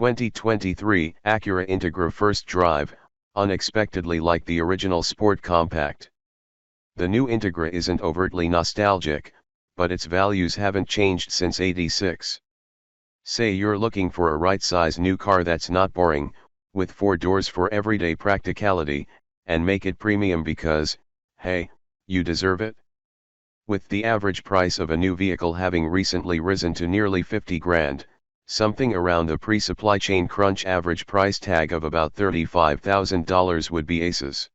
2023 Acura Integra First Drive, unexpectedly like the original Sport Compact. The new Integra isn't overtly nostalgic, but its values haven't changed since '86. Say you're looking for a right-size new car that's not boring, with 4 doors for everyday practicality, and make it premium because, hey, you deserve it? With the average price of a new vehicle having recently risen to nearly 50 grand, something around the pre-supply chain crunch average price tag of about $35,000 would be aces.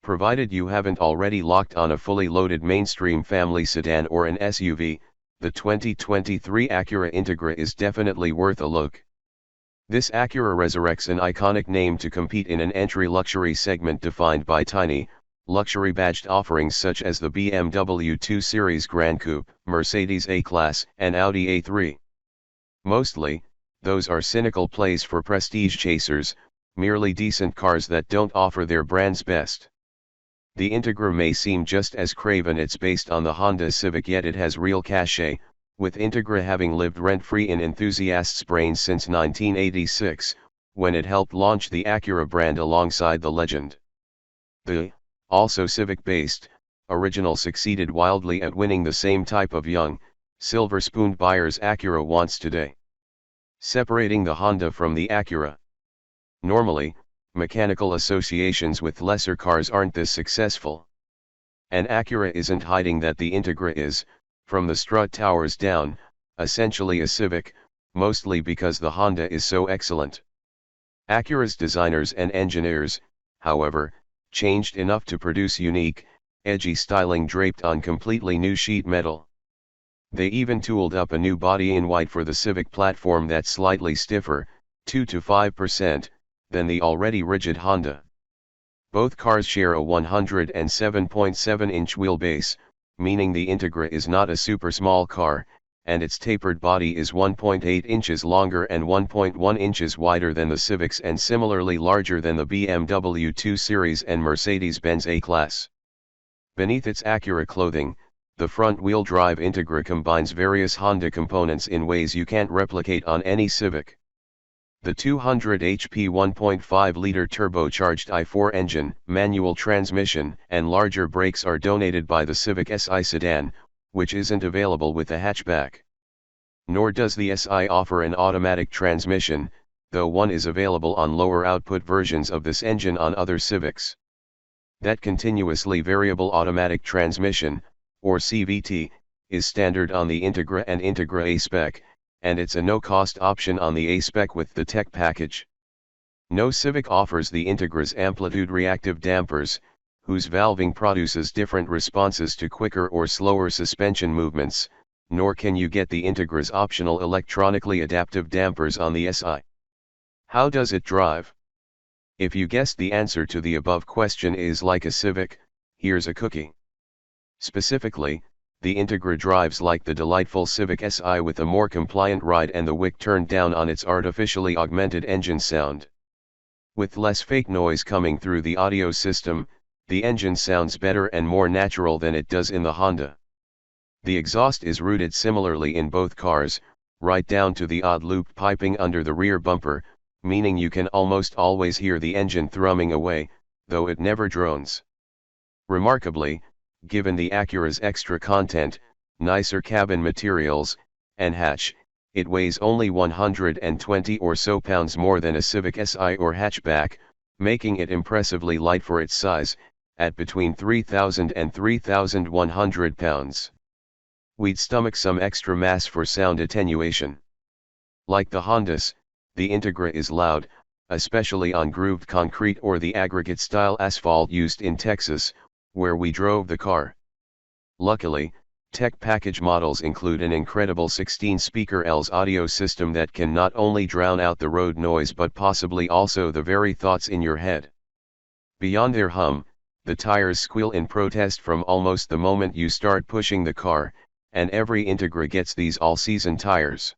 Provided you haven't already locked on a fully loaded mainstream family sedan or an SUV, the 2023 Acura Integra is definitely worth a look. This Acura resurrects an iconic name to compete in an entry luxury segment defined by tiny, luxury badged offerings such as the BMW 2 Series Gran Coupe, Mercedes A-Class, and Audi A3. Mostly, those are cynical plays for prestige chasers, merely decent cars that don't offer their brand's best. The Integra may seem just as craven. It's based on the Honda Civic, yet it has real cachet, with Integra having lived rent-free in enthusiasts' brains since 1986, when it helped launch the Acura brand alongside the legend. The, also Civic-based, original succeeded wildly at winning the same type of young, silver-spooned buyers Acura wants today. Separating the Honda from the Acura. Normally, mechanical associations with lesser cars aren't this successful. And Acura isn't hiding that the Integra is, from the strut towers down, essentially a Civic, mostly because the Honda is so excellent. Acura's designers and engineers, however, changed enough to produce unique, edgy styling draped on completely new sheet metal. They even tooled up a new body in white for the Civic platform that's slightly stiffer, 2 to 5%, than the already rigid Honda. Both cars share a 107.7-inch wheelbase, meaning the Integra is not a super small car, and its tapered body is 1.8 inches longer and 1.1 inches wider than the Civics and similarly larger than the BMW 2 Series and Mercedes-Benz A-Class. Beneath its Acura clothing, the front-wheel drive Integra combines various Honda components in ways you can't replicate on any Civic. The 200 HP 1.5-liter turbocharged i4 engine, manual transmission, and larger brakes are donated by the Civic Si sedan, which isn't available with the hatchback. Nor does the Si offer an automatic transmission, though one is available on lower output versions of this engine on other Civics. That continuously variable automatic transmission, or CVT, is standard on the Integra and Integra a-spec, and it's a no-cost option on the a-spec with the tech package. No Civic offers the Integra's amplitude reactive dampers, whose valving produces different responses to quicker or slower suspension movements, nor can you get the Integra's optional electronically adaptive dampers on the Si. How does it drive? If you guessed the answer to the above question is like a Civic, here's a cookie. Specifically, the Integra drives like the delightful Civic Si with a more compliant ride and the wick turned down on its artificially augmented engine sound. With less fake noise coming through the audio system, the engine sounds better and more natural than it does in the Honda. The exhaust is rooted similarly in both cars, right down to the odd loop piping under the rear bumper, meaning you can almost always hear the engine thrumming away, though it never drones. Remarkably, given the Acura's extra content, nicer cabin materials, and hatch, it weighs only 120 or so pounds more than a Civic Si or hatchback, making it impressively light for its size, at between 3,000 and 3,100 pounds. We'd stomach some extra mass for sound attenuation. Like the Hondas, the Integra is loud, especially on grooved concrete or the aggregate-style asphalt used in Texas, where we drove the car. Luckily, tech package models include an incredible 16-speaker LS audio system that can not only drown out the road noise but possibly also the very thoughts in your head. Beyond their hum, the tires squeal in protest from almost the moment you start pushing the car, and every Integra gets these all-season tires.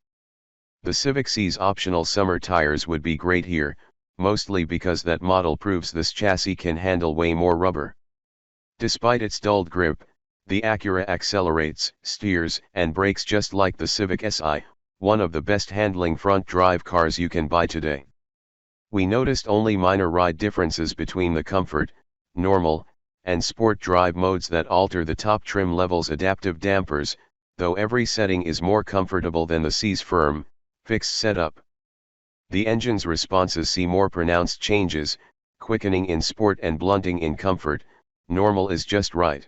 The Civic C's optional summer tires would be great here, mostly because that model proves this chassis can handle way more rubber. Despite its dulled grip, the Acura accelerates, steers, and brakes just like the Civic Si, one of the best handling front drive cars you can buy today. We noticed only minor ride differences between the comfort, normal, and sport drive modes that alter the top trim level's adaptive dampers, though every setting is more comfortable than the C's firm, fixed setup. The engine's responses see more pronounced changes, quickening in sport and blunting in comfort. Normal is just right.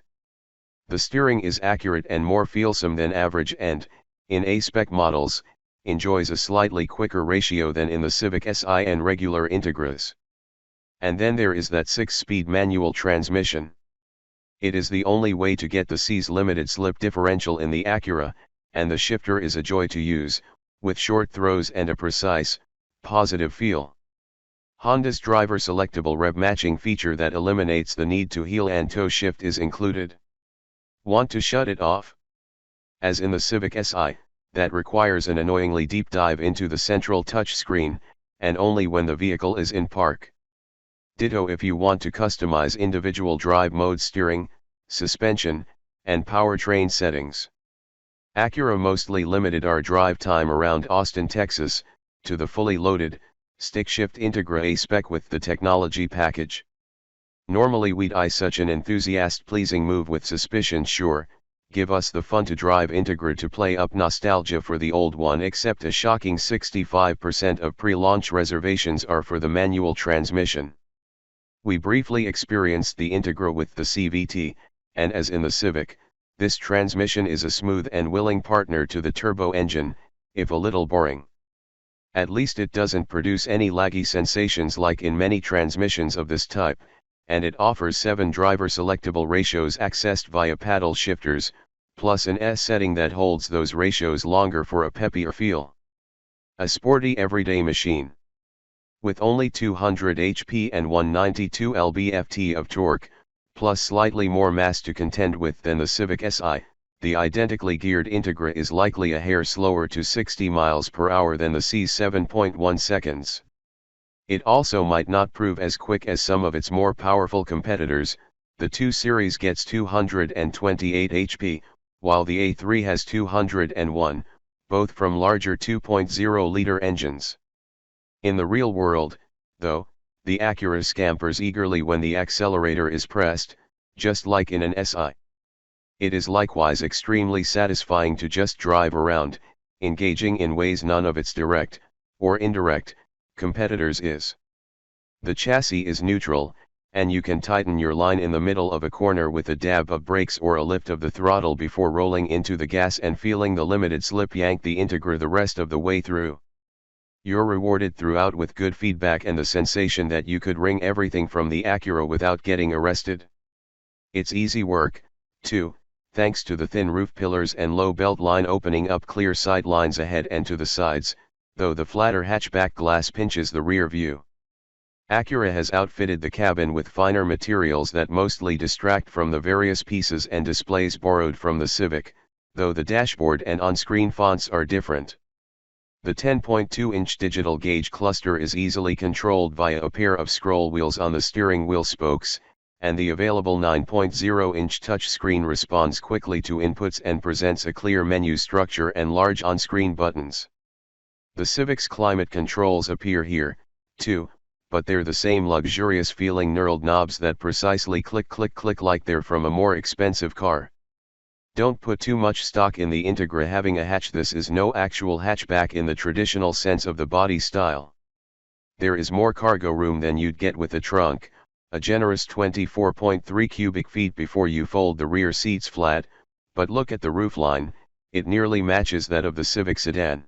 The steering is accurate and more feelsome than average and, in a-spec models, enjoys a slightly quicker ratio than in the Civic Si and regular Integras. And then there is that 6-speed manual transmission. It is the only way to get the C's limited slip differential in the Acura, and the shifter is a joy to use, with short throws and a precise, positive feel. Honda's driver selectable rev matching feature that eliminates the need to heel and toe shift is included. Want to shut it off? As in the Civic Si, that requires an annoyingly deep dive into the central touchscreen, and only when the vehicle is in park. Ditto if you want to customize individual drive mode steering, suspension, and powertrain settings. Acura mostly limited our drive time around Austin, Texas, to the fully loaded, stick-shift Integra a-spec with the technology package. Normally we'd eye such an enthusiast-pleasing move with suspicion. Sure, give us the fun to drive Integra to play up nostalgia for the old one, except a shocking 65% of pre-launch reservations are for the manual transmission. We briefly experienced the Integra with the CVT, and as in the Civic, this transmission is a smooth and willing partner to the turbo engine, if a little boring. At least it doesn't produce any laggy sensations like in many transmissions of this type, and it offers 7 driver selectable ratios accessed via paddle shifters, plus an S setting that holds those ratios longer for a peppier feel. A sporty everyday machine. With only 200 HP and 192 lb-ft of torque, plus slightly more mass to contend with than the Civic Si, the identically geared Integra is likely a hair slower to 60 miles per hour than the C's 7.1 seconds. It also might not prove as quick as some of its more powerful competitors. The 2 Series gets 228 HP, while the A3 has 201, both from larger 2.0-liter engines. In the real world, though, the Acura scampers eagerly when the accelerator is pressed, just like in an Si. It is likewise extremely satisfying to just drive around, engaging in ways none of its direct, or indirect, competitors is. The chassis is neutral, and you can tighten your line in the middle of a corner with a dab of brakes or a lift of the throttle before rolling into the gas and feeling the limited slip yank the Integra the rest of the way through. You're rewarded throughout with good feedback and the sensation that you could ring everything from the Acura without getting arrested. It's easy work, too, thanks to the thin roof pillars and low belt line opening up clear sight lines ahead and to the sides, though the flatter hatchback glass pinches the rear view. Acura has outfitted the cabin with finer materials that mostly distract from the various pieces and displays borrowed from the Civic, though the dashboard and on-screen fonts are different. The 10.2-inch digital gauge cluster is easily controlled via a pair of scroll wheels on the steering wheel spokes, and the available 9.0-inch touchscreen responds quickly to inputs and presents a clear menu structure and large on-screen buttons. The Civic's climate controls appear here, too, but they're the same luxurious-feeling knurled knobs that precisely click like they're from a more expensive car. Don't put too much stock in the Integra having a hatch. This is no actual hatchback in the traditional sense of the body style. There is more cargo room than you'd get with a trunk, a generous 24.3 cubic feet before you fold the rear seats flat, but look at the roofline, it nearly matches that of the Civic sedan.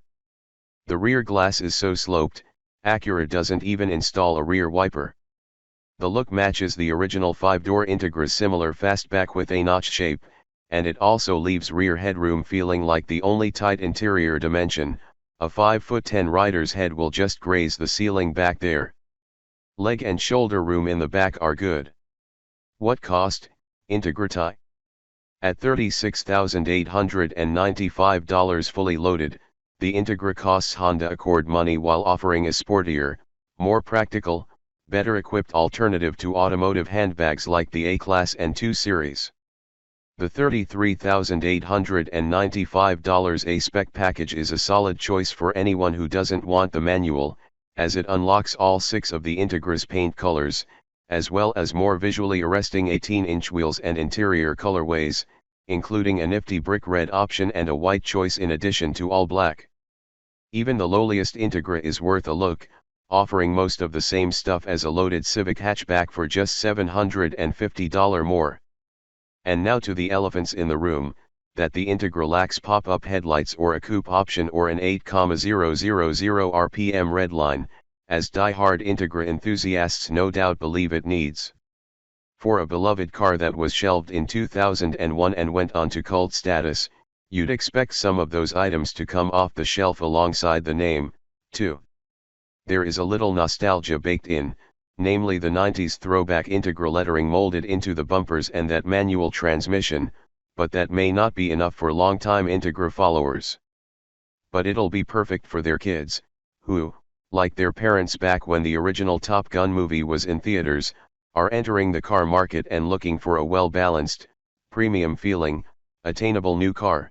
The rear glass is so sloped, Acura doesn't even install a rear wiper. The look matches the original 5-door Integra's similar fastback with a notch shape, and it also leaves rear headroom feeling like the only tight interior dimension. A 5'10" rider's head will just graze the ceiling back there. Leg and shoulder room in the back are good. What cost, Integra Tie? At $36,895 fully loaded, the Integra costs Honda Accord money while offering a sportier, more practical, better equipped alternative to automotive handbags like the A-Class and 2 Series. The $33,895 a-spec package is a solid choice for anyone who doesn't want the manual, as it unlocks all 6 of the Integra's paint colors, as well as more visually arresting 18-inch wheels and interior colorways, including a nifty brick red option and a white choice in addition to all black. Even the lowliest Integra is worth a look, offering most of the same stuff as a loaded Civic hatchback for just $750 more. And now to the elephants in the room, that the Integra lacks pop-up headlights or a coupe option or an 8,000 RPM redline, as die-hard Integra enthusiasts no doubt believe it needs. For a beloved car that was shelved in 2001 and went on to cult status, you'd expect some of those items to come off the shelf alongside the name, too. There is a little nostalgia baked in, namely the 90s throwback Integra lettering molded into the bumpers and that manual transmission, but that may not be enough for longtime Integra followers. But it'll be perfect for their kids, who, like their parents back when the original Top Gun movie was in theaters, are entering the car market and looking for a well-balanced, premium-feeling, attainable new car.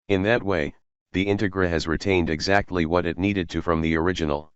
In that way, the Integra has retained exactly what it needed to from the original.